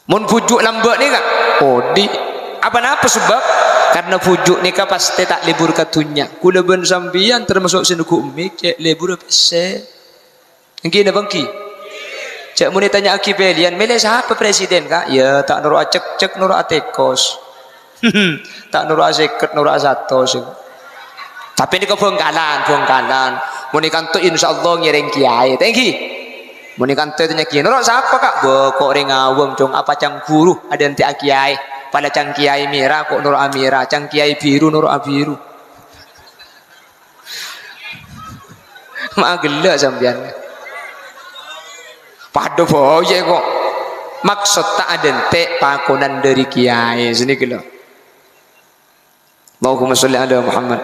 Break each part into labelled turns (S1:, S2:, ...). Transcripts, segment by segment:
S1: Mun pujuk lambat ni kak, oh di apa sebab? Karena pujuk ni kak pasti tak libur katunya. Kula ben sambian termasuk sinuku umi cek libur pese. Engki na bangki. Cek muni tanya aki pelian, milih siapa presiden kak? Ya tak nurut cek nurut atekos. Tak nurut seket nurut satos. Tapi ni kau bongkalan. Muni kanto insyaallah ngiring kiai. Thank you. Muni kanto tanya kiai. Nurut siapa kak? Kok ring awam cong apa cang guru ada nanti kiai. Pada cang kiai merah kok nurut amira, cang kiai biru nurut abiru. Mak gelak sampean. Pada boye kok. Maksud tak ada ente pakonan dari kiai sini gelak. Allahumma sholli ala Muhammad.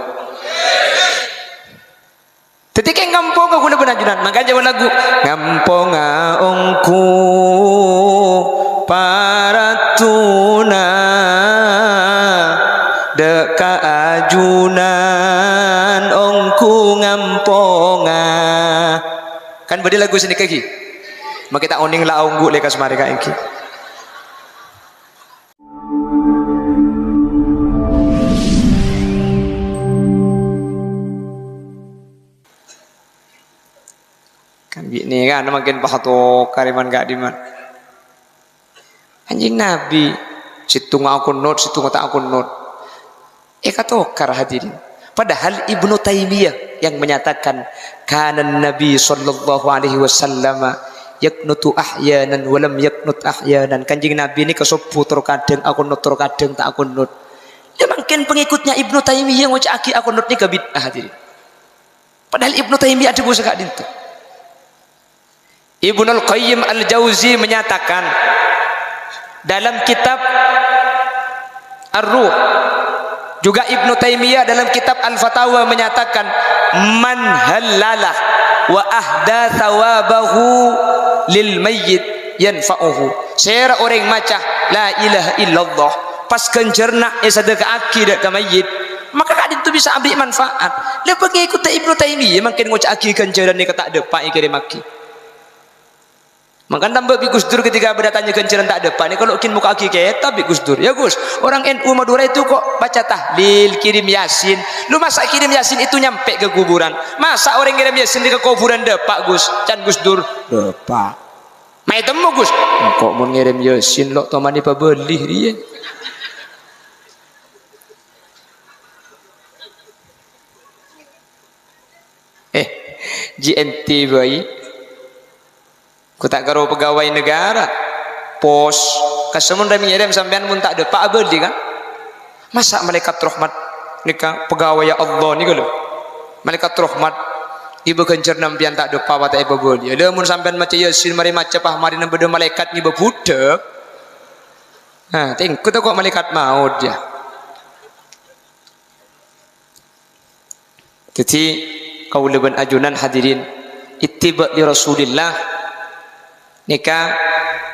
S1: Ketika ngampung aku udah benajunan, maka jawab lagu ngampung ongku paratuna deka ajunan ongku ngamponga. Kan beda lagu sini kaki. Maka kita oning lah onggu lekas mereka iki. Kan gini kan makin pahato kariman gak diman. Anjing Nabi situng aku not situng tak aku not. Katokar hadirin. Padahal Ibnu Taimiyah yang menyatakan kana Nabi sallallahu alaihi wasallam yaknutu ahyanan walam yaknut ahyanan. Kanjeng Nabi ini kesopo terkadang aku not terkadang tak aku not. Dia mungkin pengikutnya Ibnu Taimiyah yang wajah aki aku not ni ke bid'ah hadirin. Padahal Ibnu Taimiyah ada busa gak dintu. Ibnul Qayyim Al-Jauzi menyatakan dalam kitab Ar-Ruh, juga Ibnu Taimiyah dalam kitab Al-Fatawa menyatakan man halalah wa ahda thawabahu lil mayyit yanfa'uhu. Saya orang maca la ilaha illallah pas kencerna sadaka akidah ka mayyit, maka kadin tu bisa ambil manfaat. Le pengikut Ibnu Taimiyah makin ngoc aki kenceran ni kata depan ikir maki. Maka tambah Gus Dur ketika berdatanya kenceran tak depan ni kalau kin muka aki kita Gus Dur. Ya Gus, orang NU Madura itu kok baca tahlil, kirim yasin. Lu masa kirim yasin itu nyampe ke kuburan? Masa orang kirim yasin di ke kuburan depak Gus? Can Gus Dur depak. Mai temu Gus. Kok mau ngirim yasin lo tomani pabelih dia. GNT bayi. Ku tak karo pegawai negara pos kasemun remi ngirim sampean mun tak depak abadi kan. Masa malaikat rahmat nika pegawai ya Allah ni kalau malaikat rahmat ibu kencer nampian tak depak wata ibu bodi ada mun sampean maca yasin mari maca pah mari nang beda malaikat ni bebudak. Nah tengku kok malaikat maut dia. Jadi kau leban ajunan hadirin ittiba li Rasulillah nika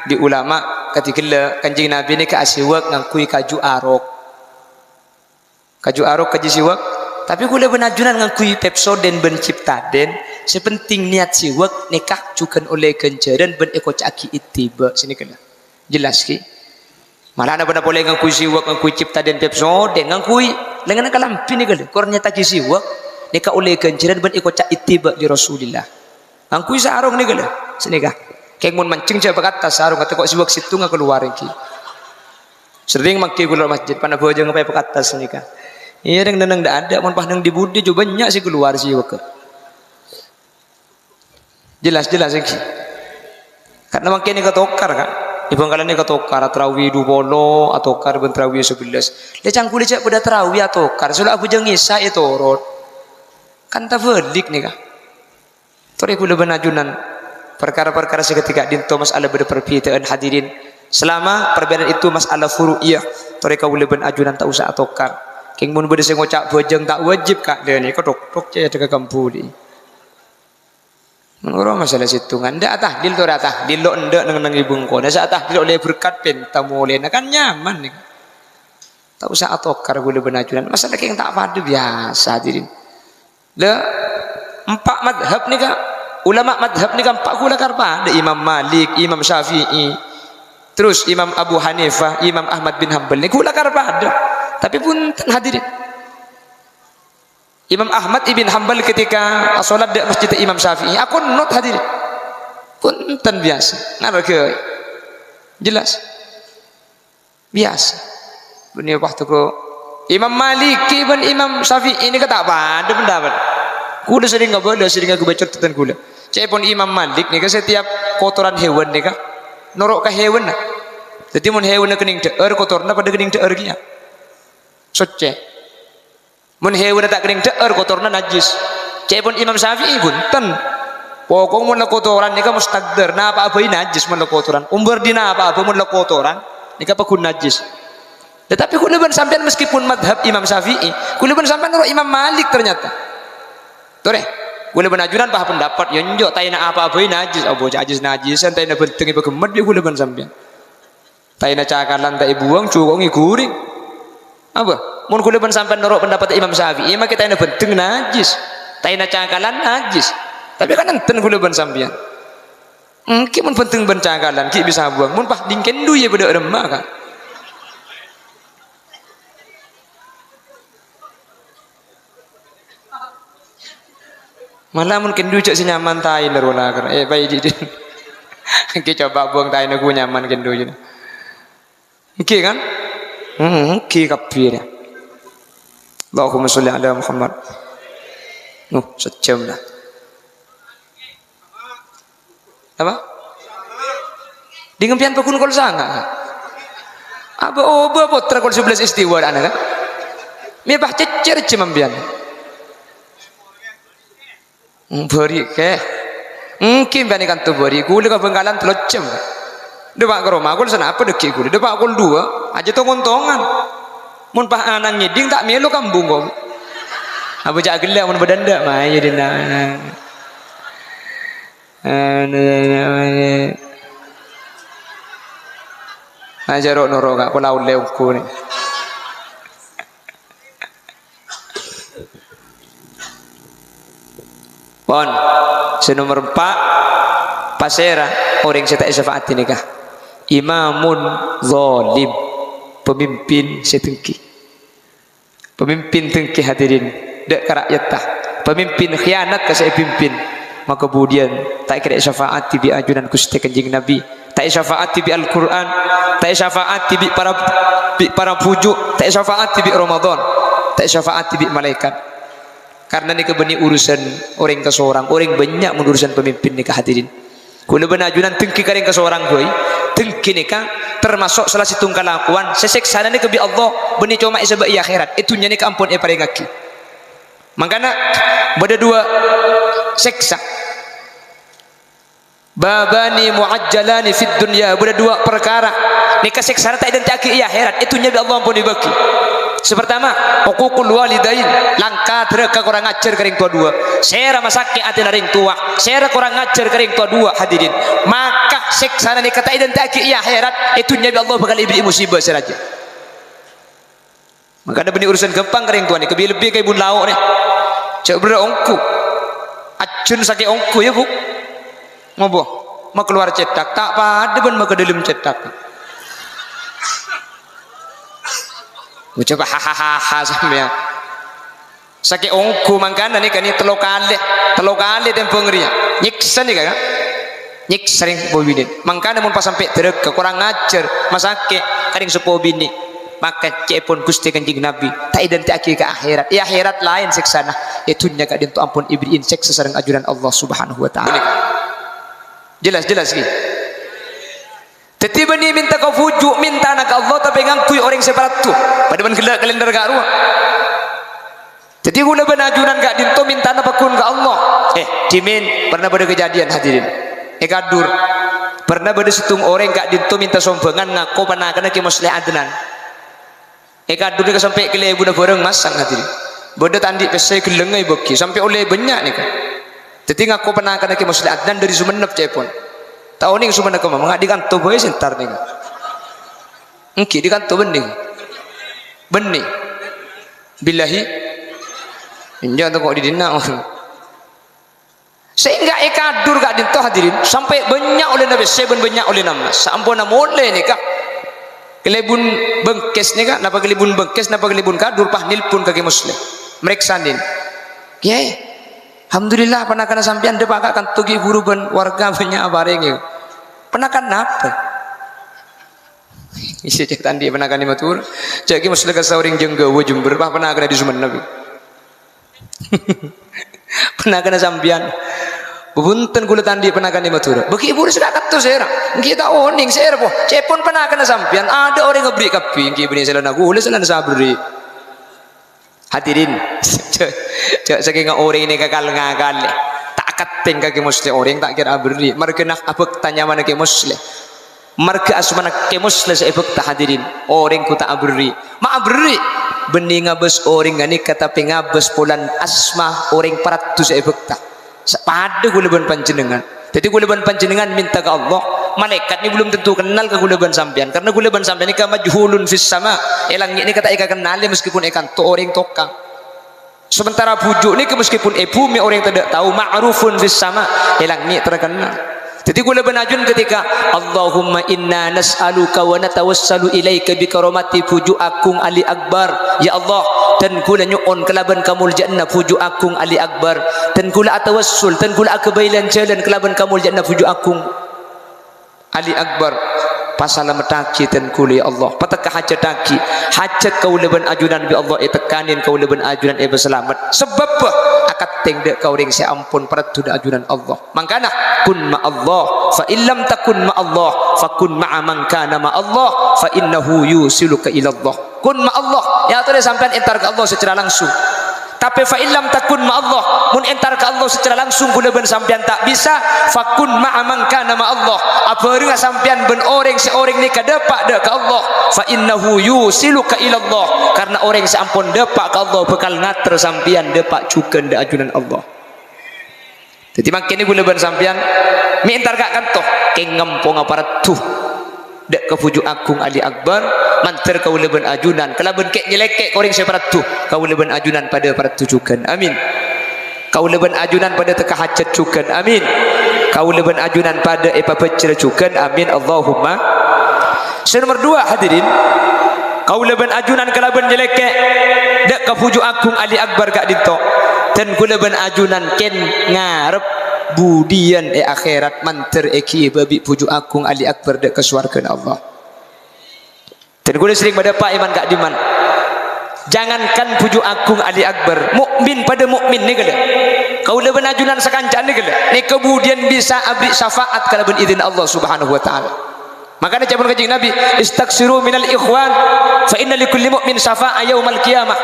S1: di ulama ketika kanjeng Nabi nika asiwak ngakui kaju arok kaji siwak tapi kula benajunan ngakui Pepsodent ben Ciptaden sepenting niat siwak nikah cukan oleh kenceran ben eko caki ittiba sini kena jelas ki malah ana benar boleh ngakui siwak ngakui Ciptaden Pepsodent ngakui lengan kalampi ni kala kornya taki siwak nikah oleh kenceran ben eko cak ittiba di Rasulillah ngakui sarong ni kala sini kah. Kayak mun mancing coba kata sarung kata kok siwak situ nggak keluar iki. Sering makai keluar masjid pana bojo ngapai pekata senika. Iya yang neneng ndak ada mun pahnang di budi juga banyak sih keluar siwak. Jelas iki. Karena makin ini ketokar kan. Ibu kalian ini ketokar tarawih 20 atau kar ben tarawih 11. Le cangkuli cak pada tarawih atau kar sudah Abu Jeng Isa itu rot. Kan tavelik nih kah. Tori kula benajunan perkara-perkara seketika dinto masalah berperbedaan hadirin selama perbedaan itu masalah furu'iyah mereka boleh ben ajunan tak usah atokar king mun bede sing ngocak bojeng tak wajib kak dia ni kodok caya dekat kampuli menurut masalah situngan ndak tahlil tu dah tahlil lo ndak nang ibu engko dah saat tahlil oleh berkat pentamu oleh kan nyaman ni tak usah atokar boleh ben ajunan masalah king tak padu biasa hadirin le empat madhab ni kak ulama madhab ni kan 4 kula karpa ada Imam Malik, Imam Syafi'i, Terus Imam Abu Hanifah, Imam Ahmad bin Hanbal ni kula karep ada. Tapi pun hadirin. Imam Ahmad ibn Hanbal ketika salat di masjid Imam Syafi'i, aku not hadirin. Punten biasa. Ngareke. Jelas. Biasa. Dunia waktu ko Imam Maliki dan Imam Syafi'i ini kata apa? Ada pendapat. Kuda sering nggak boleh, sering nggak baca tentang kuda. Cek pun Imam Malik nih, setiap kotoran hewan nih kah, norok ke hewan nah. Jadi mun hewan nak kening deer kotorna pada kening deer kia. Soce. Mun hewan tak kening deer kotorna najis. Cek pun Imam Syafi'i pun ten. Pokok mun kotoran nih kah mustaqdir. Nah apa ini najis mun kotoran. Umber dina apa mun kotoran. Nih kah pakun najis. Tetapi kuliban sampean meskipun madhab Imam Syafi'i, kuliban sampean norok Imam Malik ternyata. Tore. Kuliban ajunan bah pendapat yang njok tayna apa ini najis. Oh bocah najisan tayna penting ibu gemet dia kuliban sampean. Tayna cakalan tak buang cukongi guring. Apa? Mun kuliban sampean norok pendapat Imam Syafi'i, maka tayna penting najis. Tayna cakalan najis. Tapi kan enten kuliban sampean. Ki mun penting bencakalan ki bisa buang. Mun pah dingken du ya pada remah kan. Malah mungkin dujak si nyaman tai neruna kan. Baik di. Kita coba buang tai aku nyaman kendo je. Oke kan? Oke kapir. Allahumma sholli ala Muhammad. Sejam dah. Apa? Di ngempian pakun kol sanga. Aba putra kol 11 istiwa anak kan. Mi bah cecer cemambian. Beri ke mungkin bani kan tu beri gula ke Bengkalan telocem depak ke rumah aku sana apa deki gula depak aku dua aja tongon-tongan mun pah anang nyeding tak melo kambung kok apa jak gelak mun bedanda mah ya dina aja rok norok aku lau leuku ni pon senomor 4 pasera orang yang tak syafaat nikah imamun zalim pemimpin setengki pemimpin tengki hadirin dek rakyat tah pemimpin khianat ke saya pimpin maka kemudian tak kira syafaat bi ajunan Gusti Kanjeng Nabi tak syafaat bi Al-Qur'an tak syafaat bi para pujuk tak syafaat bi Ramadan tak syafaat bi malaikat. Karena ini kebeni urusan orang ke seorang orang banyak mengurusan pemimpin nikah hadirin. Kalau benar ajunan tengki kering ke seorang boy, tengki nikah termasuk salah satu kelakuan seseksana ni kebi Allah beni cuma isabah akhirat itu nyani kampun paling ngaki. Makanya ada dua seksa. Babani muajjalani fid dunya ada dua perkara nikah seksana tak identik akhirat itu nyani Allah ampun dibagi. Sepertama, uququl walidain, langka tereka kurang ajar kering tua dua. Sera masake ati ring tua, sera kurang ajar kering tua dua hadirin. Maka siksana ni kata identik akhirat itu nyabi Allah bakal ibri musibah seraja. Maka ada benih urusan gempang kering tua ni, lebih kayak bun lauk ni. Cak berongku, acun sakit ongku ya bu. Ngobo, mau keluar cetak tak pada pun mau ke dalam cetak. Coba hahaha sampean sakit ongku mangkana nih kan ini telok kali tempo ngerinya nyiksa nih kan nyiksa sering bobini mangkana mun pas sampai terek kurang ngajar masake kadang sepo bini maka cepon Gusti Kanjeng Nabi tak identik ke akhirat ya akhirat lain siksana itu nya kadang tu ampun ibrin siksa sareng ajuran Allah Subhanahu wa taala jelas gitu. Tetiba ni minta kau fujuk minta nak Allah tapi ngangkui orang separat tu pada ban gelak kalender gak ruang jadi guna benajunan gak dinto minta apa kun ke Allah dimin pernah pada kejadian hadirin kadur pernah pada setung orang gak dinto minta sombongan ngaku panakan ke muslih adnan kadur ni sampai ke lebu bareng masang hadirin bodoh tandi pesai kelengai beki sampai oleh banyak ni kan jadi ngaku panakan ke muslih adnan dari Sumenep cepon tahu nih Sumenep kemana mengadikan tu boy sentar nih engki di kantor bening billahi injak tu kok di dina sehingga ekadur gak dinto hadirin sampai banyak oleh Nabi seben banyak oleh nama sampuna mulai ni kak kelebun bengkes ni kak napa kelebun bengkes napa kelebun kadur pah nilpun kaki muslim mereka din kiai alhamdulillah pernah kena sampian de pakak kan tugi guru ben warga banyak bareng pernah kan apa isi cek tandi pernah kan di matur cek ki muslim ka sauring jenggawa Jember pah pernah kena di Sumenep pernah kena sampian bunten kula tandi pernah kena matur bagi ibu sudah kata saya kita oning saya po cepon pernah kena sampian ada orang ngeberi kapi ki bini selana gula selana sabri hadirin cek saking orang ini kakal ngakal tak kateng kaki muslim orang tak kira beri mereka nak apa tanya mana ke muslim mereka asmana ke muslim saya tak hadirin orang ku tak beri mak beri bening ngabes orang ngani kata pengabes pulan asma orang parat tu saya tak pada guleban panjenengan jadi guleban panjenengan minta ke Allah malaikat ni belum tentu kenal ke guleban sampean karena guleban sampean ni ka majhulun fis sama elang ini kata ika kenal meskipun ikan to orang tokang sementara bujuk ni meskipun bumi orang tidak tahu ma'rufun fis sama elang ni terkenal jadi guleban ajun ketika Allahumma inna nas'aluka wa natawassalu ilaika bi karamati puju akung Ali Akbar ya Allah dan kula nyuon kelaban kamul janna puju akung Ali Akbar dan kula atawassul dan kula akbailan jalan kelaban kamul janna puju akung Ali Akbar pasal metaki dan kuli Allah patakah hajat taki hajat kau leban ajunan bi Allah tekanin kau leban ajunan berselamat sebab akad tengdek kau ring saya ampun peratu ajunan Allah mangkana kun ma Allah fa illam takun ma Allah fa kun ma'a man kana ma Allah fa innahu yusiluka ila Allah kun ma Allah ya tadi sampean entar ke Allah secara langsung tapi fa illam takun ma Allah mun entar ke Allah secara langsung guna ben sampean tak bisa fakun ma'a man kana ma Allah apa ringa sampean ben orang seorang ni kadepak dak ke Allah fa innahu yusiluka ila Allah karena orang seampun depak ke Allah bekal ngater sampean depak cukeun dak ajunan Allah jadi makin ni guna ben sampean mi entar gak kantoh ke ngempong aparat tuh dak kepujuk agung Ali Akbar manter kau leban ajunan kelaban kek nyelekek koreng separat tu kau leban ajunan pada parat tujukan amin kau leban ajunan pada teka hajat cukan amin kau leban ajunan pada pecel cukan amin Allahumma nomor 2 hadirin kau leban ajunan kelaban nyelekek dak kepujuk agung Ali Akbar gak dinto dan kau leban ajunan ken ngarep budian akhirat manter eki babi pujuk agung Ali Akbar dek ke swarga Allah dan gue sering pada Pak Iman Kak Diman jangankan pujuk agung Ali Akbar mukmin pada mukmin ni gala kau leban ajunan sekancan ni gala ni kemudian bisa abri syafaat kalau ben izin Allah Subhanahu wa taala makanya cabun kajing Nabi istaksiru minal ikhwan fa inna likulli mu'min syafa'a yaumal qiyamah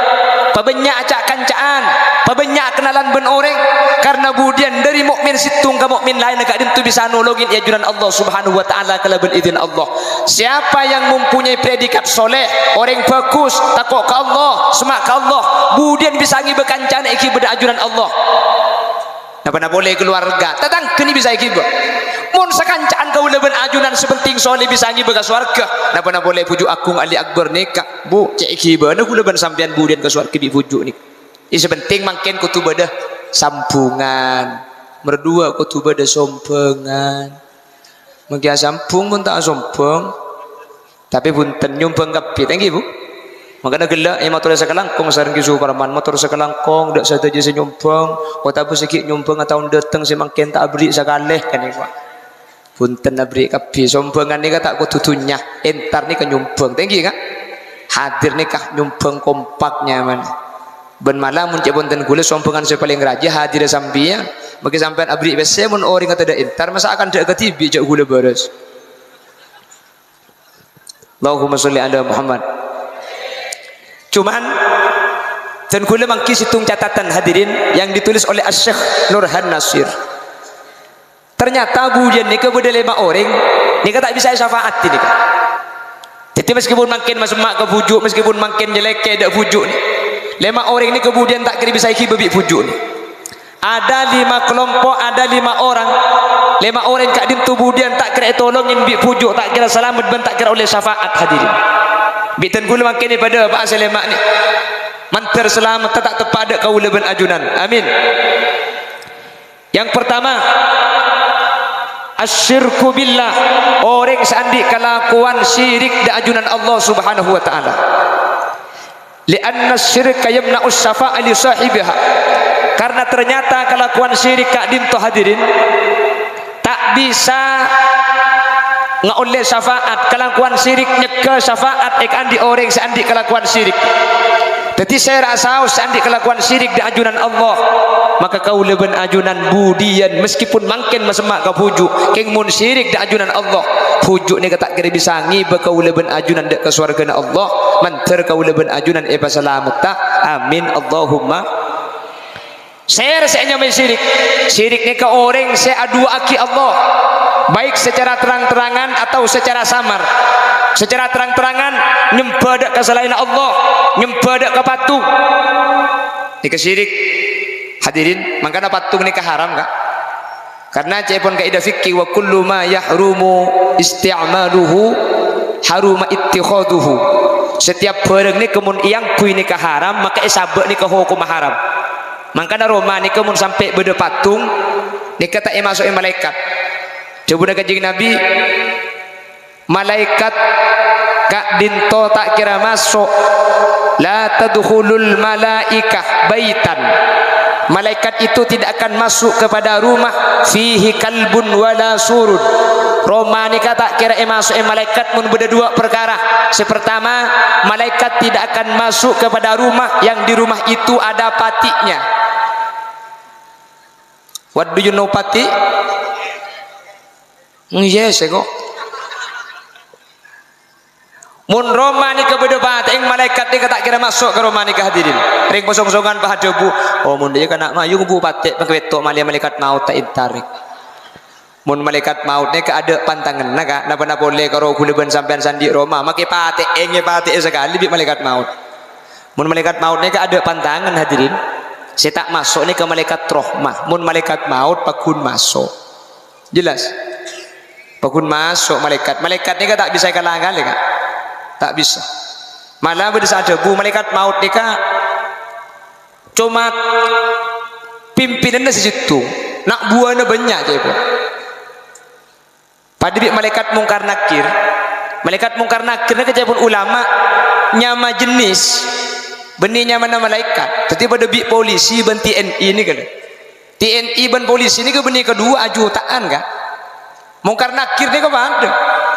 S1: pabanyak acak kancaan pabanyak kenalan ben orang karena budian dari mukmin situng ke mukmin lain agak dintu bisa nolongin ajunan Allah Subhanahu wa taala kalau ben izin Allah siapa yang mempunyai predikat soleh orang bagus takut ke Allah semak ke Allah budian bisa ngi bekancana iki beda ajunan Allah napa boleh keluarga tatang kini bisa iki mun sekancaan kau leban ajunan sepenting soleh bisa ngi bekas warga napa boleh pujuk agung Ali Akbar nikah bu cek iki beuna kula ban sampean budian ke swarga di pujuk ni sepenting mangken kutu beda sambungan merdua kutu beda sompengan mungkin sampung pun tak sompeng tapi punten nyumpeng kapit nggih Bu makanya gelak motor sekelangkong sareng kisu paraman motor sekelangkong dak saja je nyumpeng kota bu sikit nyumpeng atau dateng si mangken tak beri sakaleh kan iku punten abri kapi sompengan ni tak kututunya entar ni kan nyumpeng tinggi kan hadir ni kah nyumpeng kompaknya man ben malam mun punten kula sompengan saya paling raja hadir sambian bagi sampean abri bese mun orang kata dak entar masa akan dak ketibi jak kula beres Allahumma sholli ala Muhammad cuman dan kula mangki situng catatan hadirin yang ditulis oleh Asy-Syaikh Nurhan Nasir ternyata budian ni kepada 5 orang ni tak bisa syafaat ni jadi meskipun makin masuk mak ke bujuk meskipun makin jelek dak bujuk ni 5 orang ni kemudian tak kira bisa iki babi bujuk ni ada 5 kelompok ada 5 orang 5 orang kak dintu budian tak kira tolongin bi pujuk tak kira selamat ben tak kira oleh syafaat hadirin bitan kula makin ni pada Pak Selemak ni manter selamat tak tepat kau leban ajunan amin Yang pertama, asyirku billah, orang sandi kelakuan syirik da ajunan Allah Subhanahu wa taala. Lianna syirka yamna'u syafa'a li sahibiha. Karena ternyata kelakuan syirik kak dinto hadirin tak bisa ngauleh syafaat. Kelakuan syirik nyeka syafaat andi orang sandi kelakuan syirik. Jadi saya rasa sandi kelakuan syirik di ajunan Allah, maka kau leben ajunan budian meskipun mangken masemak kau pujuk keng mun syirik di ajunan Allah pujuk ni tak kira bisa ngiba kau leben ajunan dek ke surga Allah manter kau leben ajunan eba selamat tak amin Allahumma. Saya rasanya main syirik ni ke orang saya adu aki Allah baik secara terang-terangan atau secara samar. Secara terang-terangan nyembah dak kesalahan Allah, nyembah dak ke patung. Ini kesyirik. Hadirin, makanya patung ni haram kak? Karena cepon kaidah fikih wa kullu ma yahrumu isti'maluhu haruma ittikhaduhu. Setiap barang ni kemun yang kui ni haram, maka isabak ni hukum haram. Makanya Roma ni kemun sampai beda patung ni kata masuk malaikat. Coba nak kajian Nabi, malaikat kak dinto tak kira masuk. La tadkhulul malaikah baitan. Malaikat itu tidak akan masuk kepada rumah fihi kalbun wala surud. Roma ni kata kira masuk malaikat mun beda dua perkara. Sepertama, malaikat tidak akan masuk kepada rumah yang di rumah itu ada patinya. What do you know pati? Yes, ego. Mun Roma ni kebeda bat ing malaikat ni tak kira masuk ke Roma ni hadirin. Ring kosong-kosongan bah debu. Oh mun dia kana mayu ku patek pangketok malia malaikat maut tak intarik. Mun malaikat maut ni ke ada pantangan naga napa boleh karo kuleben sampean sandi Roma make patek enge patek sekali bi malaikat maut. Mun malaikat maut ni ke ada pantangan hadirin. Saya tak masuk ni ke malaikat rahmah. Mun malaikat maut pakun masuk. Jelas? Pakun masuk malaikat. Malaikat ni ke tak bisa kalangan le kak. Tak bisa. Malah pada saat debu malaikat maut ni kak cuma pimpinannya situ. Nak buahnya banyak je pun. Pada bik malaikat mungkar nakir. Malaikat mungkar nakir ni kejapun ulama nyama jenis benihnya mana malaikat. Tapi pada bik polisi ben TNI ni kan. TNI ben polisi ni ke benih kedua ajutaan kak. Mungkar nakir ni ke ada.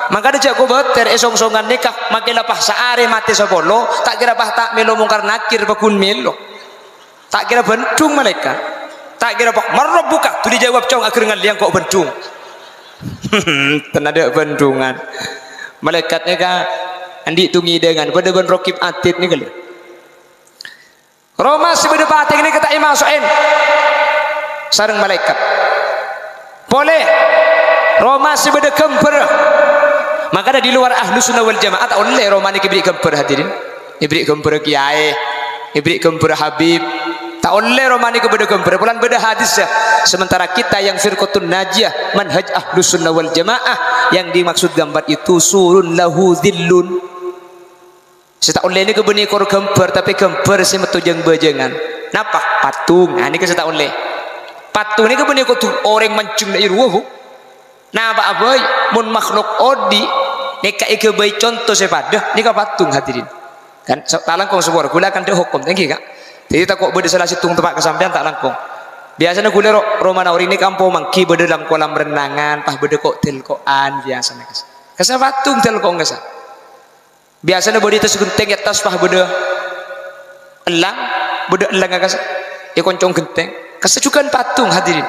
S1: Maka dia jago beter esong-songan nikah makin lapah saare mati sepolo tak kira bah tak melo mungkar nakir bakun melo tak kira bentung malaikat tak kira bah marah buka tu dijawab cong akhirangan liang kok bentung tenada bentungan malaikat ni kah andi tungi dengan pada ben rokib atid ni kali Roma sebeda bating ni kata imasuin sareng malaikat boleh Roma sebeda kemper. Maka ada di luar ahlu sunnah wal jamaah tak oleh Romani kibri gempur hadirin, ibri gempur kiai, ibri gempur habib, tak oleh Romani kepada gempur. Pulang beda hadis ya. Sementara kita yang firqatun najiyah manhaj ahlu sunnah wal jamaah yang dimaksud gambar itu surun lahu dhillun. Saya tak oleh ini kebeni kor gempur tapi gempur si metu jeng bejengan. Napa patung? Nah ini kita tak oleh. Patung ini kebeni kor orang mancung dari ruh. Nah apa mun makhluk odi neka ike bayi contoh sepadah nika patung hadirin kan tak langkong sebuah gula kan dia hukum tinggi kak jadi tak kok beda salah situng tempat kesampean tak langkong biasanya gula Romana orang ini kampung mangki beda dalam kolam renangan pah beda kok telkoan biasanya kesa patung telkong kesa biasanya beda itu segenteng atas pah beda elang kesa ya koncong genteng kesa juga patung hadirin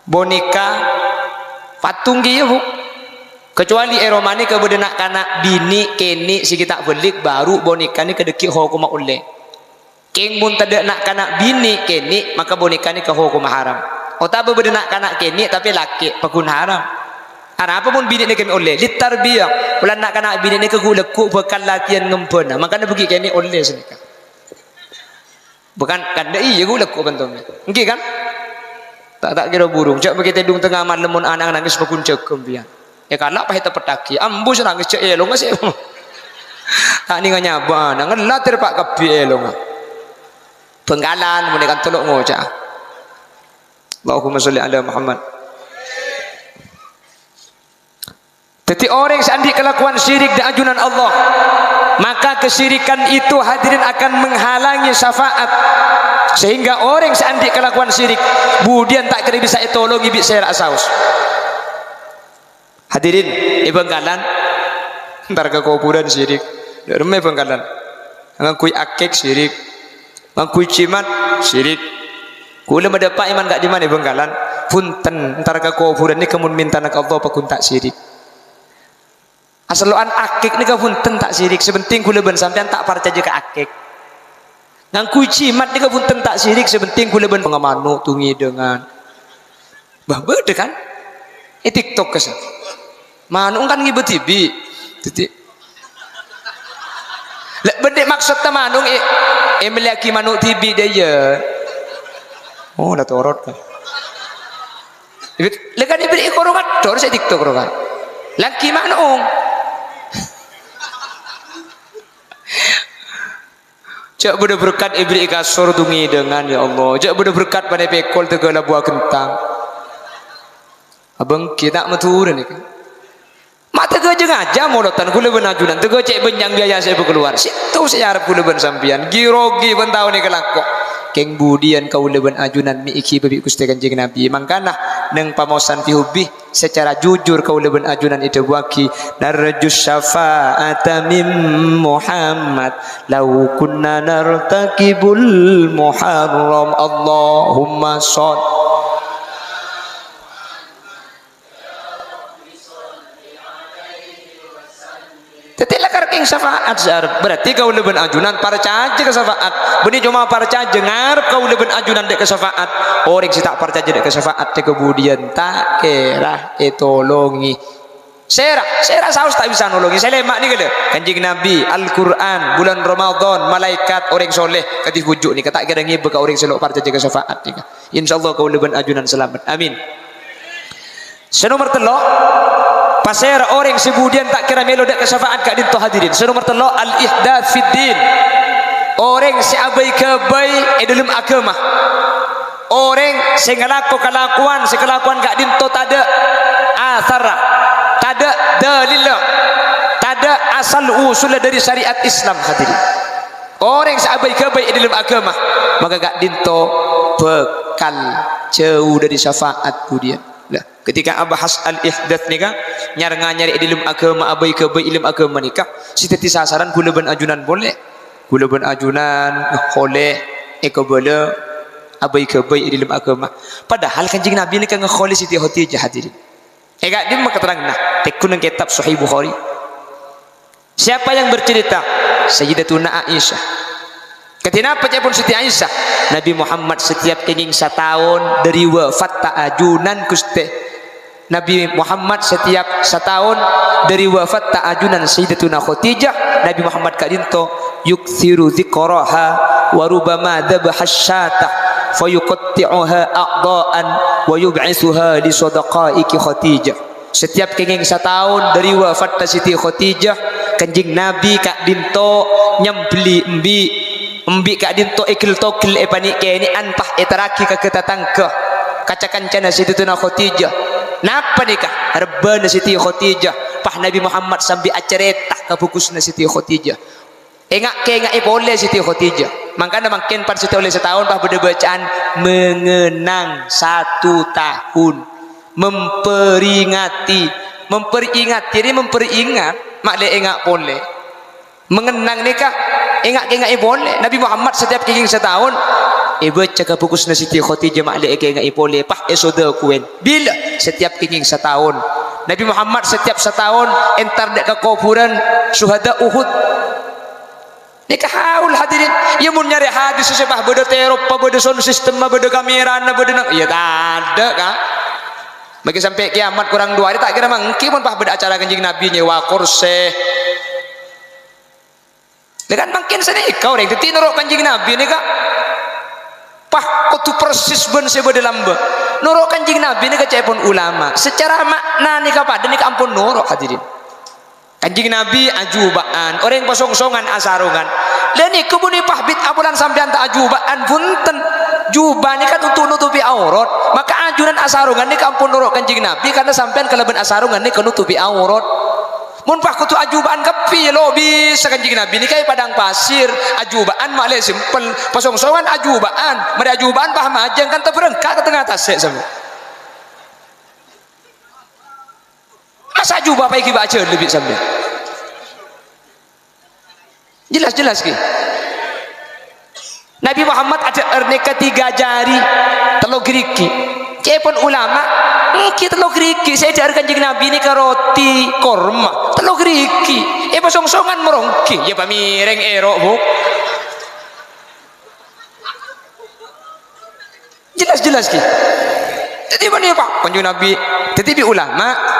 S1: boneka patung dia bu kecuali Romani ke bedenak kanak bini keni si kita belik baru boneka ni kedeki hukum oleh keng mun tidak nak kanak bini keni maka boneka ni ke hukum haram otak bedenak kanak keni tapi laki pakun haram apa pun bini ni kami oleh litarbiyah bulan nak kanak bini ni ke guleku bekal latihan ngempena makanya pergi keni oleh sedikit bukan kan iya guleku bentuknya okay kan tak kira burung cak begitu dung tengah malam mun anak nangis bakun cekem biar ya kalak pahit petaki ambus nangis cek elong ngasih tak ni nganyaba nangan latir pak kapi elong penggalan menekan tolok ngoca Allahumma sholli ala Muhammad. Jadi orang seandainya kelakuan syirik dan ajunan Allah, maka kesyirikan itu hadirin akan menghalangi syafaat, sehingga orang seandainya kelakuan syirik kemudian tak kira bisa tolong ibi saya asaus. Hadirin Bangkalan, ntar ke kuburan syirik, rumah Bangkalan, ngakui akik syirik, ngakui cimat syirik. Kula mendapat iman gak di mana Bangkalan, punten ntar ke kuburan ni kemun minta nak Allah pakun tak syirik. Asaluan akik ni punten tak syirik, sebenting kula ben sampean tak percaya ke akik. Ngakui cimat ni punten tak syirik, sebenting kula ben pengamanu tungi dengan bah beda kan? TikTok kesan. Manung kan ngibet tibi. Titik. Lek bedek maksud ta manung melaki manuk tibi dia ya. Oh dah torot kan. Lek kan diberi korongan dor saya TikTok korongan. Laki manung. Cak beda berkat ibri kasur tungi dengan ya Allah. Cak beda berkat pada pekol tegala buah kentang. Abang kita maturun ni kan. Mak tega je ngaja molotan kula ben ajunan tega cek benjang biaya saya berkeluar. Situ saya harap kula ben sampian. Girogi ben tahu ni kelakok. Keng budian kula ben ajunan mi iki babi Gusti Kanjeng Nabi. Mangkana nang pamosan fi hubbi secara jujur kula ben ajunan itu waki narjus syafa'ata min Muhammad law kunna nartakibul muharram Allahumma shalli. Tetilah karking syafaat zar berarti kau leben ajunan para caja ke syafaat benih cuma para caja ngarep kau leben ajunan dek ke syafaat orang si tak percaya dek ke syafaat dek kemudian tak kira tolongi serah saus tak bisa nolongi saya lemak ni kele Kanjeng Nabi Al-Quran bulan Ramadan malaikat orang soleh katif bujuk ni tak kira ngibe ke orang selok percaya ke syafaat ni insyaallah kau leben ajunan selamat amin. Senomor telok pasir orang sebudian tak kira melo dak kesyafaat kak dinto hadirin. Senomor telo al ihdath fid din. Orang si abai kebai dalam agama. Orang sing ngelaku kelakuan kak dinto tada athar, tada dalil, tada asal usul dari syariat Islam hadirin. Orang si abai kebai dalam agama, maka kak dinto bekal jauh dari syafaat budian. Ketika abahas al-ihdath nikah nyari ilmu agama abai ke baik ilmu agama nikah sitati sasaran kula ben ajunan boleh kula ben ajunan boleh boleh abai ke baik ilmu agama padahal Kanjeng Nabi nikah ngkholi Siti Khadijah hadirin gak dia maka terang nah tekun kitab Sahih Bukhari siapa yang bercerita Sayyidatuna Aisyah ketika apa pun Siti Aisyah Nabi Muhammad setiap ingin setahun dari wafat tak ajunan kuste Nabi Muhammad setiap setahun dari wafat tak ajunan Sayyidatuna Khadijah Nabi Muhammad kadinto yukthiru dzikraha wa rubama dhabaha syata fayuqatti'uha a'dha'an wa yub'ithuha li sadaqaiki Khadijah setiap kenging setahun dari wafat Siti Khadijah Kanjeng Nabi kak dinto nyembeli embi kak dinto ikil tokil panik kini antah etaraki ka ketatangka kaca kancana Sayyidatuna Khadijah napa nikah rebana Siti Khadijah pah Nabi Muhammad sambil acaretah ke bukusna Siti Khadijah engak boleh Siti Khadijah makanya makin par Siti oleh setahun pah beda bacaan mengenang 1 tahun memperingat ini memperingat makle engak boleh mengenang nikah engak boleh Nabi Muhammad setiap kenging setahun baca ke buku Siti Khadijah makle engak boleh pah esoda kuen bila setiap kenging setahun Nabi Muhammad setiap setahun entar dek ke kuburan syuhada Uhud nikah haul hadirin ya mun nyari hadis sebah beda teropa beda sound system beda kamera beda iya tak ada kan bagi sampai kiamat kurang 2 hari tak kira mangki pun pah beda acara Kanjeng Nabi nyewa kursi dengan makin sana kau orang itu nurut Kanjeng Nabi ni kak pah kutu persis ben sebeda lamba nurut Kanjeng Nabi ni kacai pun ulama secara makna ni kak pada ni ampun nurut hadirin Kanjeng Nabi ajubaan orang kosong-songan asarungan dan ni kebuni pah bid abulan sampean tak ajubaan punten Jubah ni kan untuk nutupi aurat, maka ajunan asarungan ni kampun nurut kanjeng Nabi karena sampean kelebihan asarungan ni nutupi aurat. Mun pak kutu ajubaan kepi lo bisa kanjeng Nabi ni kayak padang pasir, ajubaan mak le simpel, pasong-songan ajubaan, mere ajubaan paham aja kan terperengkak ke tengah atas sama. Masa ajubah apa iki baca lebih sampai. Jelas-jelas ki. Nabi Muhammad ada erneka 3 jari, telo geriki. Cepon ulama, kita telo geriki. Saya dari kanjeng Nabi ini ke roti korma, telo geriki. Pasong-songan merongki. Ya pamireng erok bu. Jelas-jelas ki. Jadi mana pak? Kanjeng Nabi. Tetapi ulama.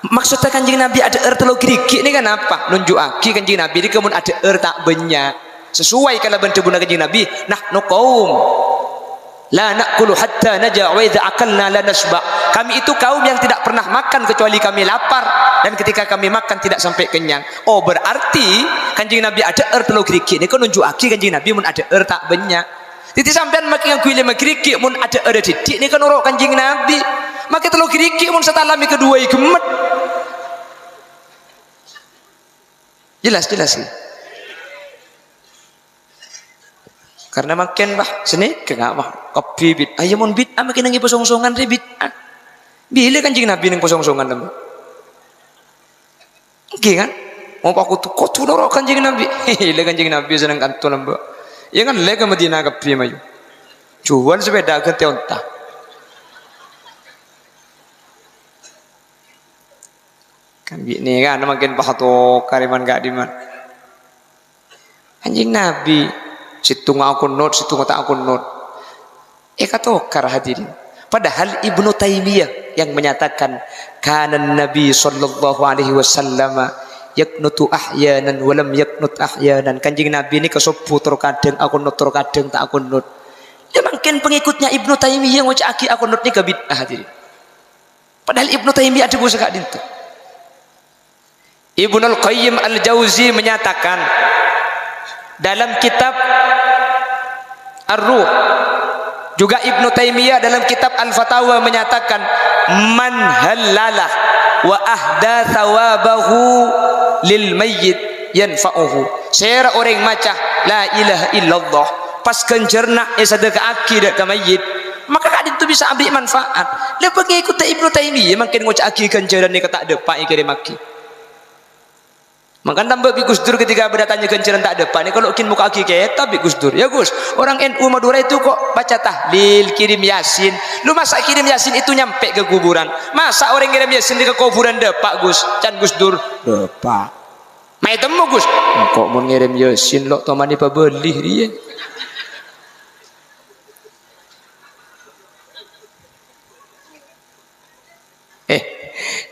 S1: Maksudnya kanjeng Nabi ada telo geriki ini kan apa? Nunjuk aki kanjeng Nabi ini kemudian ada tak banyak. Sesuai kalau bentuk guna kanjeng Nabi, nahnu qaum la na'kulu hatta naja' wa idza akalna la nasba. Kami itu kaum yang tidak pernah makan kecuali kami lapar, dan ketika kami makan tidak sampai kenyang. Oh, berarti kanjeng Nabi ada telo geriki ini kan nunjuk aki kanjeng Nabi mun ada tak banyak. Titi sampean makin yang kuile magriki mun ada titik ini kan urut kanjeng Nabi. Maka telo geriki mun setalami kedua gemet. Jelas-jelas sih. Karena makin bah seni kengak mah kopi bid ayo mon bid makin nang posong-songan re bid bila kanjeng Nabi nang posong-songan lembut nggih kan mau aku tuh kok tuh noro kanjeng Nabi ile kanjeng Nabi seneng kanto lembut ya kan le ke Madinah kopi mayu jual sepeda ke teonta kan bini kan makin pahato kariman gak diman kanjeng Nabi situ aku not, situ tak aku not. Katokar hadirin. Padahal Ibnu Taimiyah yang menyatakan kana Nabi sallallahu alaihi wasallam yaknutu ahyanan wa lam yaknut ahyanan. Kanjeng Nabi ini kesopo terkadang aku not terkadang tak aku not. Ya mungkin pengikutnya Ibnu Taimiyah ngoce aki aku not ni ke bid'ah hadirin. Padahal Ibnu Taimiyah ada busa kak dintu. Ibnul Qayyim Al-Jauzi menyatakan dalam kitab Ar-Ruh, juga Ibnu Taimiyah dalam kitab Al-Fatawa menyatakan man halalah wa ahda thawabahu lil mayyit yanfa'uhu. Sera orang macah la ilaha illallah pas kencerna sedekah akidah ke mayyit, maka kadin itu bisa ambil manfaat. Le pengikut Ibnu Taimiyah makin ngocak aki kenceran ni kata depak iki maki. Maka tambah bi Gus Dur ketika berdatanya kenceran tak depan ni kalau kin muka aki kita bi Gus Dur. Ya Gus, orang NU Madura itu kok baca tahlil, kirim yasin. Lu masa kirim yasin itu nyampe ke kuburan? Masa orang kirim yasin di ke kuburan depak Gus? Can Gus Dur depak. Mai temu Gus. Kok mau ngirim yasin lo tomani pabelih dia.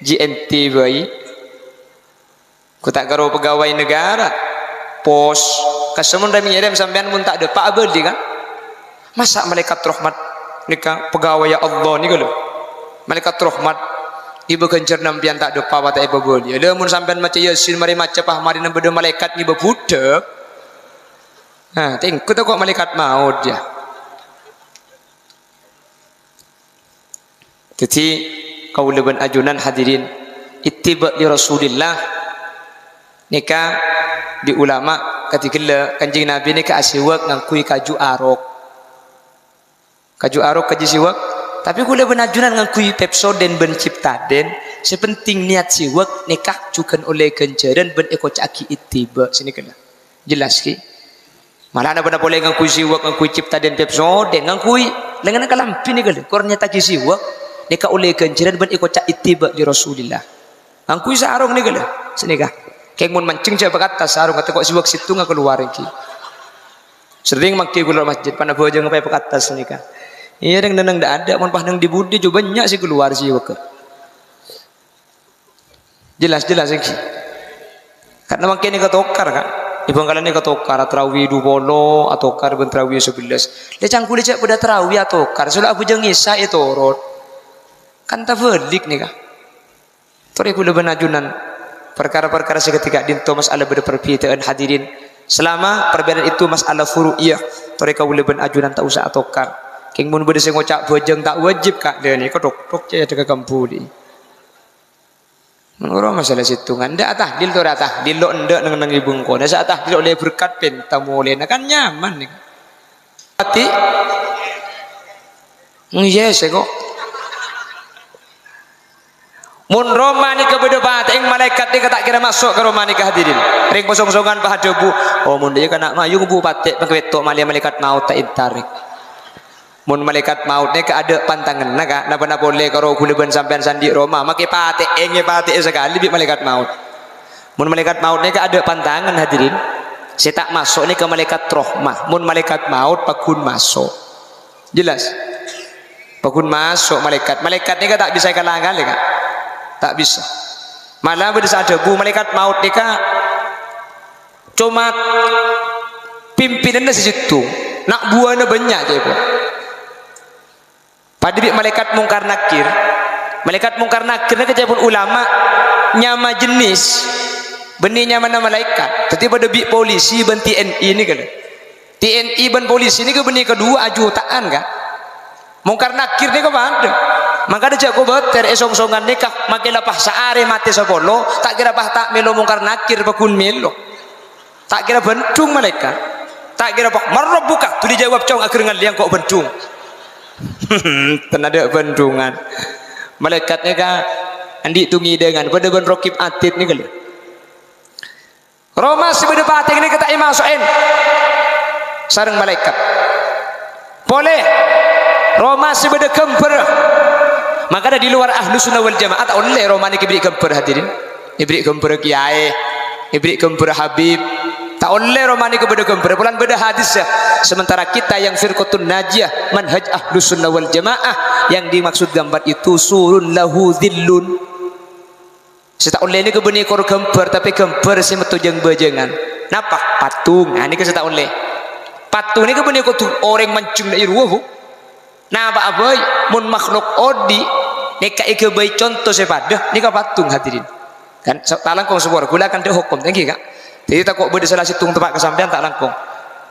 S1: GNT bayi. Ku tak karo pegawai negara pos kasemun remi ngirim sampean mun tak ada pak abadi kan masa malaikat rahmat nika pegawai ya Allah ni kalau malaikat rahmat ibu kencer nampian tak ada pak wata ibu bodi ada mun sampean maca yasin mari maca pah mari nang beda malaikat ni bebudak nah tengku tu kok malaikat maut dia jadi kau leban ajunan hadirin ittiba li Rasulillah nikah di ulama ketika kanjeng Nabi ni ke asiwak ngakui kaju arok kaji siwak tapi kula benajunan ngakui Pepsodent ben Ciptaden sepenting niat siwak nikah cukan oleh kenceran ben ekocaki ittiba sini kena jelas ki malah ada boleh ngakui siwak ngakui Ciptaden Pepsodent ngakui lengan kalampi ni kala kornya taki siwak nikah oleh kenceran ben ekocak ittiba di Rasulillah ngakui sarong ni kala sini kah kayak mun mancing coba kata sarung kata kok siwak situ nggak keluar lagi sering makai keluar masjid panah bojo ngapai pekatas ni kan iya yang neneng dak ada mun panang di budi coba banyak sih keluar siwak jelas lagi karena makai ni ketokar kan ibu kalian ni ketokar terawih 20 atau kar ben terawih 11 lecang kulit cak pada terawih atau kar sudah abu jengisa itu rot kan tavelik ni kan tori kula benajunan perkara-perkara seketika din Thomas ala berperbedaan hadirin Selama perbedaan itu masalah furu'iyah, mereka boleh ben ajunan tak usah atokar. King mun bede sing ngocak bojeng tak wajib kak dia ni kok dok je dekat kampu di. Menurut masalah situngan ndak tahlil tu dah tahlil lo ndak nang ibu engko. Dah saat tahlil oleh berkat penta boleh kan nyaman ni. Hati yes kok. Mun Roma ni kebedo pateng malaikat ni tak kira masuk ke Roma ni ke hadirin. Ring kosong-kosongan bah debu. Oh mun dia kena mayu bu patek paketok malaikat maut tak intarik. Mun malaikat maut ni ke ada pantangan naga napa boleh karo kuleban sampean sandi Roma make patek enge patek sekali bi malaikat maut. Mun malaikat maut ni ke ada pantangan hadirin. Saya tak masuk ni ke malaikat rahmah. Mun malaikat maut pakun masuk. Jelas? Pakun masuk malaikat. Malaikat ni ke tak bisa kalah-kalah kan? Tak bisa. Malah pada saat debu malaikat maut ni kan cuma pimpinannya situ. Nak buahnya banyak je pun. Pada malaikat mungkar nakir, malaikat mungkar nakir ni kejapun ulama nyama jenis benihnya mana malaikat. Tapi pada bi polisi ben TNI ni kan, TNI ben polisi ni ke benih kedua ajutaan kan. Mungkar nakir ni ke ada. Maka ada jago beter esong-songan ni kah makin lapah saare mati sepolo tak kira pah tak melo mungkar nakir pakun melo. Tak kira bentung malaikat. Tak kira pak marab buka tu dijawab cong akhir ngal yang kok bentung. Tenada bendungan malaikatnya kan andi tungi dengan pada ben rokib atid ni kalau Roma sebeda pateng ni kata masukin sareng malaikat boleh Roma sebeda kemper maka ada di luar ahlu sunnah wal jamaah tak oleh Roma ni kibri kemper hadirin ibri kemper kiai ibri kemper habib tak oleh Romani kepada kemper bulan beda hadis ya. Sementara kita yang firqatun najiyah manhaj ahlus sunnah wal jamaah yang dimaksud gambar itu surun lahu dhillun. Saya tak oleh ni kebeni kor kemper tapi kemper si metu jeng bejengan. Napa? Patung. Nah ni ke saya tak oleh. Patung ni kebeni kor tu orang mancung dari ruah bu. Napa aboy? Mun makhluk odi neka ike baik contoh sepadah ni ke patung hadirin. Kan talang kong sebuah gula kan dia hukum tinggi kak. Jadi tak kok beda salah situng tempat kesampean tak langkong.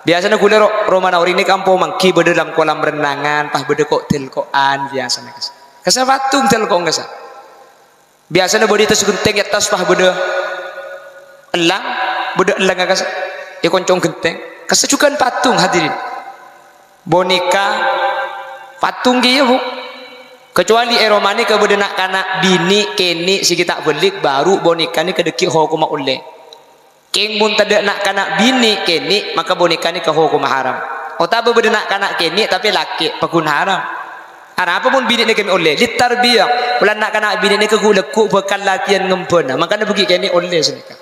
S1: Biasanya gula Romana orang ini kampung mangki beda dalam kolam renangan, pah beda kok telkoan biasanya kes. Kesa patung telkong kesa. Biasanya beda itu segenteng atas pah beda elang kesa. Ya koncong genteng. Kesa juga patung hadirin. Boneka patung dia bu. Kecuali Romani ke beda nak kanak bini keni si kita belik baru boneka ni kedeki hukum oleh. King mun tidak nak kanak bini keni maka boneka ni ke hukum haram. Otaba beda nak kanak keni tapi laki pakun haram. Haram apa pun bini ni kami oleh litarbiyah. Bulan nak kanak bini ni ke gulekuk bekal latihan ngempena. Maka nak pergi keni oleh senika.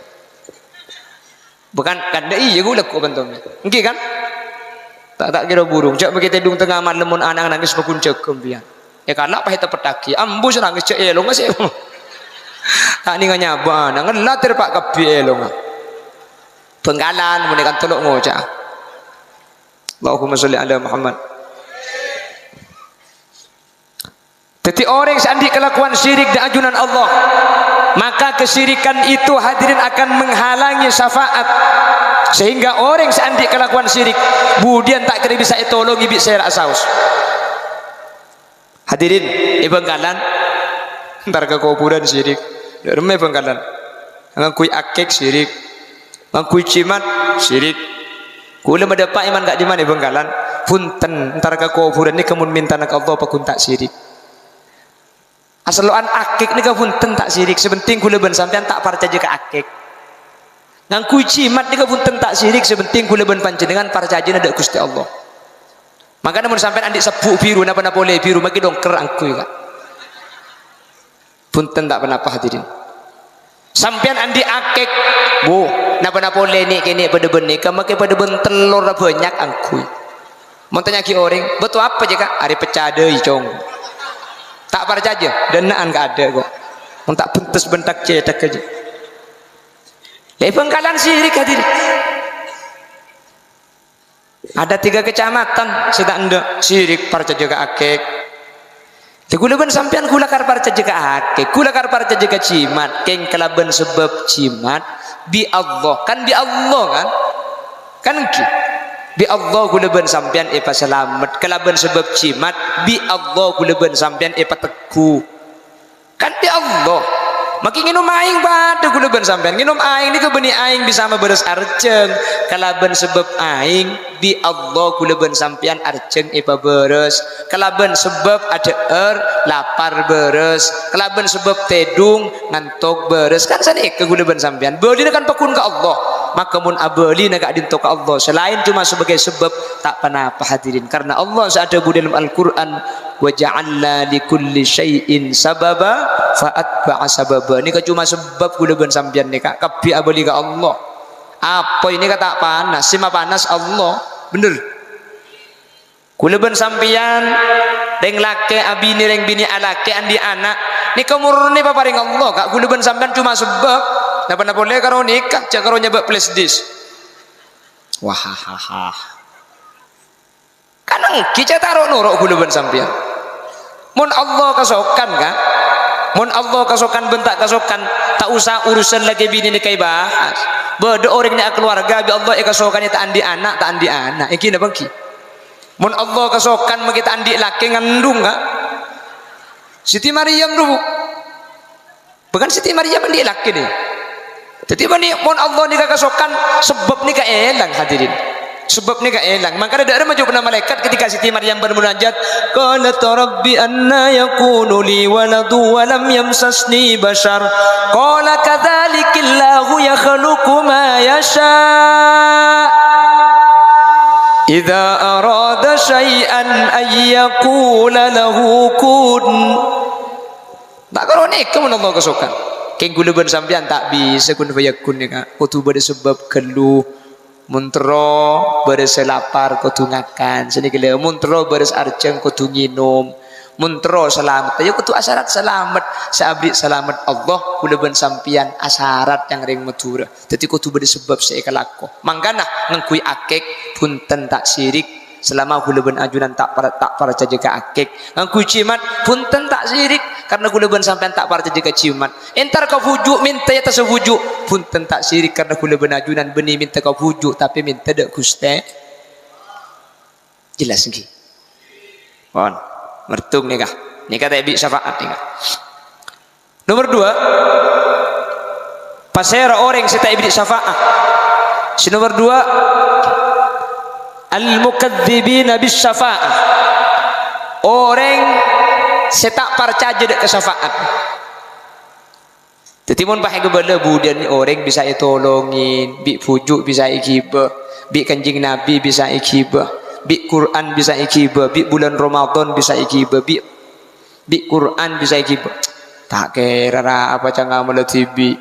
S1: Bukan kan iya gulekuk bentongnya. Engki kan? Tak kira burung. Cak begitu dung tengah malam mun anak nangis pakun cekem biar. Ya kalak pah kita petaki. Ambus nangis cek elong sih. Tak ni nganyaba nang latir pak kapi elong. Penggalan menekan teluk ngocah. Allahumma sholli ala Muhammad. Jadi orang seandi kelakuan syirik dan ajunan Allah, maka kesyirikan itu hadirin akan menghalangi syafaat. Sehingga orang seandi kelakuan syirik, kemudian tak kira bisa tolong ibi saya asaus. Hadirin, penggalan ntar ke kuburan syirik. Remeh penggalan. Ngakui akik syirik. Mangkui cimat syirik. Kula mendapat iman gak di mana benggalan. Punten antara ke kuburan ni kemun minta nak Allah pakun tak syirik. Asaluan akik ni ke punten tak syirik. Sebenting kula ben sampean tak percaya ke akik. Ngangkui cimat ni ke punten tak syirik. Sebenting kula ben panjenengan percaya ada Gusti Allah. Maka namun sampean andik sepuk biru napa boleh biru maki dongker angkui kak. Punten tak pernah hadirin. Sampean andi akik bu napa boleh ni kini pada benih kamu ke pada bentelur banyak angkui mau tanya ki orang betul apa je kak hari pecah deh cong tak percaya danaan gak ada kok mau tak pentas bentak cetak aja pengkalan syirik hadir ada 3 kecamatan kita anda syirik percaya ke akik. Gula ben sampean gula kar parca jaga ake, gula kar parca jaga cimat, keng kelaben sebab cimat bi Allah kan bi Allah kan. kan ki bi Allah kuleban sampean epa selamat kelaban sebab cimat bi Allah kuleban sampean epa teku kan bi Allah makin nginum aing pada kuleban sampean nginum aing ni kebeni aing bisa beres arceng kelaban sebab aing bi Allah kuleban sampean arceng epa beres kelaban sebab ada lapar beres kelaban sebab tedung ngantok beres kan sana ke kuleban sampean beli kan pakun ke Allah maka mun abali naga adinto ke Allah selain cuma sebagai sebab tak pernah apa hadirin karena Allah ada dalam Al-Quran wa ja'alna likulli syai'in sababa fa'atba'a sababa ini cuma sebab kuleban sampean ni kak kapi abali ke Allah apa ini kata panas sima panas Allah bener kuleban sampean reng lake abini reng bini alake andi anak ni kemurni paparing Allah kak kuleban sampean cuma sebab napa boleh karo nikah cak karo nyebab flash disk wahahaha kan kita taruh nuruk kuleban sampean mun Allah kasokan kan mun Allah kasokan bentak kasokan tak usah urusan lagi bini ni kai bahas beda orang ni keluarga bi Allah kasokan tak andi anak iki na bangki mun Allah kasokan kita andi laki ngandung kan Siti Maryam dulu bukan Siti Maryam andi laki ni jadi ni mun Allah ni kasokan sebab ni kaelang hadirin sebab ni kaelang maka ada maju pernah malaikat ketika Siti Maryam bermunajat qalat rabbi anna yakunu li waladu wa lam yamsasni bashar qala kadzalikillahu yakhluqu ma yasha idza arada syai'an ay yaqula lahu kun tak karo ni kemun Allah kasokan keng kuleban sampean tak bisa kun fayakun ni kak kutu pada sebab keluh muntro beres lapar kutu ngakan sini kele muntro beres arceng kutu nginum muntro selamat ayo kutu asyarat selamat seabdi selamat Allah kuleban sampean asyarat yang ring matura jadi kutu pada sebab seekalako mangkana ngengkui akek punten tak sirik selama kuleban ajunan tak para jaga akek ngengkui cimat punten tak sirik karena kuleban sampean tak parta jaga ciuman entar kau fujuk minta ya tasefujuk punten tak sirik karena kuleban ajunan beni minta kau fujuk tapi minta dak guste jelas nggih pon mertung nikah nikah tak bi syafaat nikah nomor 2 pasera orang sita ibri syafaat si nomor 2 al mukadzibina bis syafaat orang setak percaya dek ke syafaat tetimun pakai kebala budan orang bisa ditolongin bi fujuk bisa ikibah bi kanjing nabi bisa ikibah bi Quran bisa ikibah bi bulan Ramadan bisa ikibah bi Quran bisa ikibah tak kira apa cangga meletibi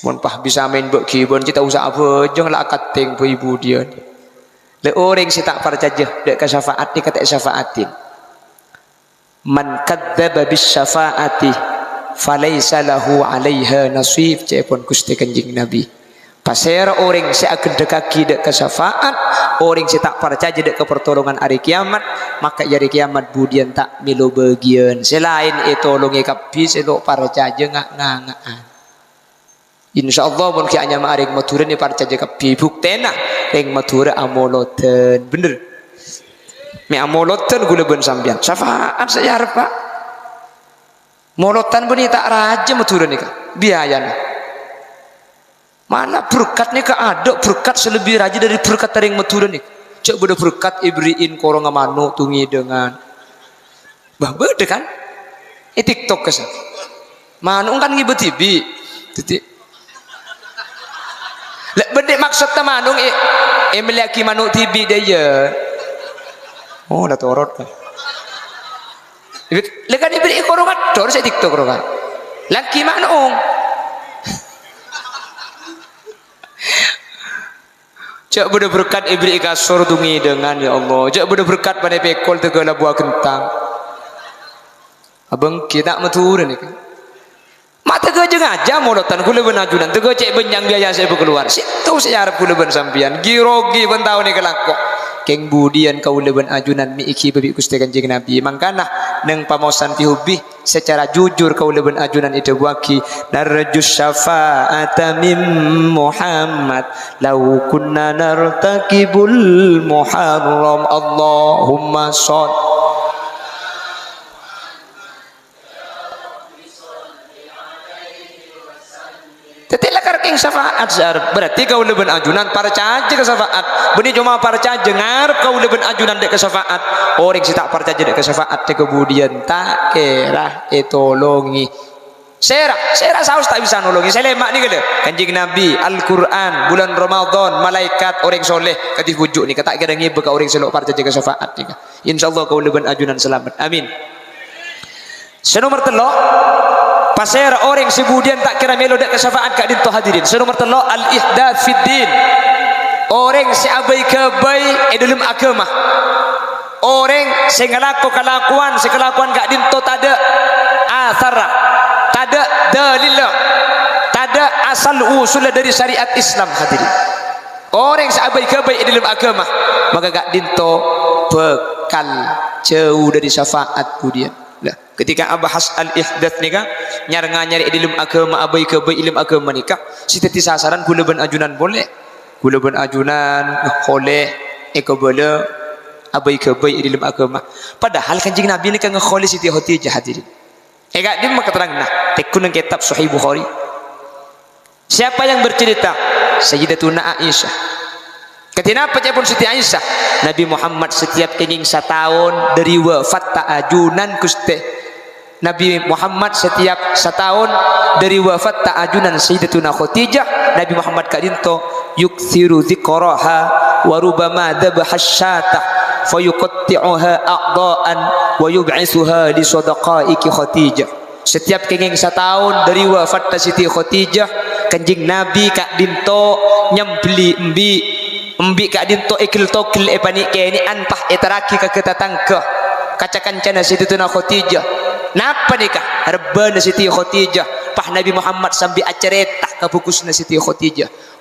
S1: mun pah bisa main bek kibon kita usah apa jangan lah akating ibu dia le orang setak percaya dek ke syafaat ni kata syafaatin man kadzdzaba bis syafaati falaysa lahu 'alaiha nasib cepon Gusti Kanjeng Nabi pasera orang si akan dekaki dek ke syafaat orang si tak percaya dek ke pertolongan hari kiamat maka hari kiamat budian tak milu bagian selain itu tolongi kapi selok percaya ngak-ngangaan insyaallah mun ki anya maring matura ni percaya kapi buktena ring matura amoloten bener mi amolotan guleban sampean syafaat saya harap pak molotan beni tak raja matura ni biayana mana berkat ni ada berkat selebih raja dari berkat taring matura ni cek beda berkat ibriin korong manu tungi dengan bah beda kan TikTok kesan manu kan ngibet tibi titik lek beda maksud manung meliaki manu tibi dia oh dah torot kan lekan ibri korongan dor saya TikTok korongan laki manung cak beda berkat ibri kasur tungi dengan ya Allah cak beda berkat pada pekol tegala buah kentang abang kita matur ni kan mak tega je ngaja molotan kula benajunan tega cek benjang biaya saya berkeluar situ saya harap kula ben sampian girogi pentau ni kelako keng budian kau leben ajunan mi iki babi Gusti Kanjeng Nabi mangkana neng pamosan pihubi secara jujur kau leben ajunan itu waki narjus syafa'ata min Muhammad law kunna nartakibul muharram Allahumma sholli. Tetilah karking syafaat zar berarti kau leben ajunan para caja ke syafaat benih cuma para caja ngar kau leben ajunan dek ke syafaat orang si tak para caja dek ke syafaat dek kemudian tak kira tolongi sera saus tak bisa nolongi saya lemak ni kele Kanjeng Nabi Al-Quran bulan Ramadan malaikat orang soleh katif bujuk ni kata kira ngibe ka orang selok para caja ke syafaat ni insyaallah kau leben ajunan selamat amin. Senomor telo pasir orang sebudian tak kira melo dak kesyafaat kak dinto hadirin. Senomor telo al ihdath fid din. Orang si abai kebai dalam agama. Orang si ngalako kelakuan kak dinto tada athara, tada dalil, tada asal usul dari syariat Islam hadirin. Orang si abai kebai dalam agama maka kak dinto bekal jauh dari syafaat budian. Ketika abahas al-ihdath nikah nyari ilmu agama abai ke abai ilmu agama nikah siteti sasaran gula ben ajunan boleh gula ben ajunan boleh boleh abai ke abai ilmu agama padahal Kanjeng Nabi ni kan ngekholi Siti Khadijah hadirin gak dia maka terang nah tekun kitab Sahih Bukhari siapa yang bercerita Sayyidatuna Aisyah ketika apa pun Siti Aisyah Nabi Muhammad setiap kenging setahun dari wafat tak ajunan kuste Nabi Muhammad setiap setahun dari wafat tak ajunan Sayyidatuna Khadijah Nabi Muhammad kadinto yukthiru dzikraha wa rubama dhabaha syata fayuqatti'uha a'dha'an wa yub'ithuha li sadaqaiki Khadijah setiap kenging setahun dari wafat Siti Khadijah Kanjeng Nabi kadinto nyembeli embi kadinto ikil tokil epani keni antah etaraki ka ketatangka kacakan cana Sayyidatuna Khadijah napa nikah rebana Siti Khadijah pah Nabi Muhammad sambil acaretah kapukusna Siti Khadijah